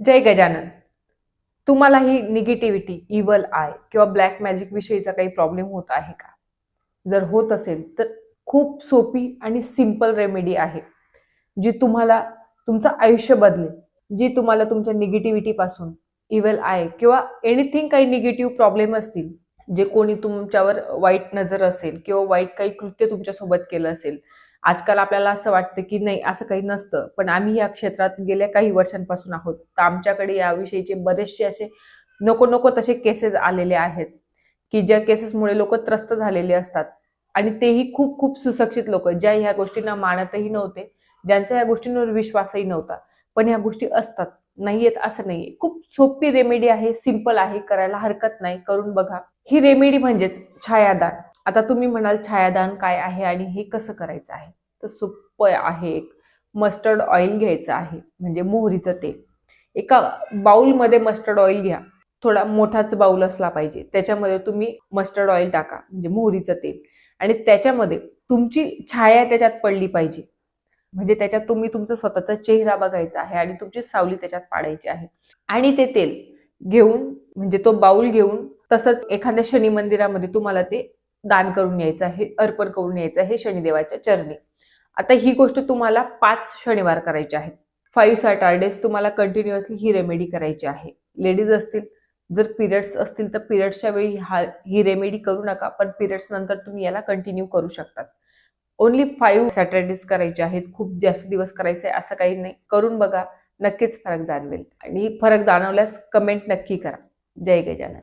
जय गजानन. तुम्हाला ही negativity, evil I किंवा black magic विषयीचा काही प्रॉब्लेम होत आहे का? जर होत असेल तर खूप सोपी आणि सिंपल रेमेडी आहे, जी तुम्हाला तुमचं आयुष्य बदलेल. जी तुम्हाला तुमच्या निगेटिव्हिटी पासून, इव्हल आय किंवा एनिथिंग काही निगेटिव्ह प्रॉब्लेम असतील, जे कोणी तुमच्यावर वाईट नजर असेल किंवा वाईट काही कृत्य तुमच्यासोबत केलं असेल. आजकाल आपल्याला असं वाटतं की नाही, असं काही नसतं, पण आम्ही या क्षेत्रात गेल्या काही वर्षांपासून आहोत, तर आमच्याकडे याविषयीचे बरेचसे असे नको नको तसे केसेस आलेले आहेत, की ज्या केसेसमुळे लोक त्रस्त झालेले असतात. आणि तेही खूप खूप सुशिक्षित लोक, ज्या ह्या गोष्टींना मानतही नव्हते, ज्यांचा या गोष्टींवर विश्वासही नव्हता. पण ह्या गोष्टी असतात, नाही येत असं नाहीये. खूप सोपी रेमेडी आहे, सिंपल आहे, करायला हरकत नाही, करून बघा. ही रेमेडी म्हणजेच छायादान. आता तुम्ही म्हणाल छायादान काय आहे आणि हे कसं करायचं आहे? तर सोपं आहे. एक मस्टर्ड ऑइल घ्यायचं आहे, म्हणजे मोहरीचं तेल. एका बाउलमध्ये मस्टर्ड ऑइल घ्या. थोडा मोठाच बाउल असला पाहिजे. त्याच्यामध्ये तुम्ही मस्टर्ड ऑइल टाका, म्हणजे मोहरीचं तेल. आणि त्याच्यामध्ये तुमची छाया त्याच्यात पडली पाहिजे. म्हणजे त्याच्यात तुम्ही तुमचा स्वतःचा चेहरा बघायचा आहे आणि तुमची सावली त्याच्यात पाडायची आहे. आणि ते तेल घेऊन, म्हणजे तो बाउल घेऊन, तसंच एखाद्या शनी मंदिरामध्ये तुम्हाला ते दान करून यायचं आहे, अर्पण करून यायचं आहे शनिदेवाच्या चरणी. आता ही गोष्ट तुम्हाला 5 शनिवार करायची आहे. 5 सॅटरडेज तुम्हाला कंटिन्युअसली ही रेमेडी करायची आहे. लेडीज असतील, जर पिरियड्स असतील तर पिरियड्सच्या वेळी ही रेमेडी करू नका, पण पिरियड्स नंतर तुम्ही याला कंटिन्यू करू शकतात. ओन्ली 5 सॅटरडेज करायचे आहेत, खूप जास्त दिवस करायचे असं काही नाही. करून बघा, नक्कीच फरक जाणवेल. आणि फरक जाणवल्यास कमेंट नक्की करा. जय गजानन.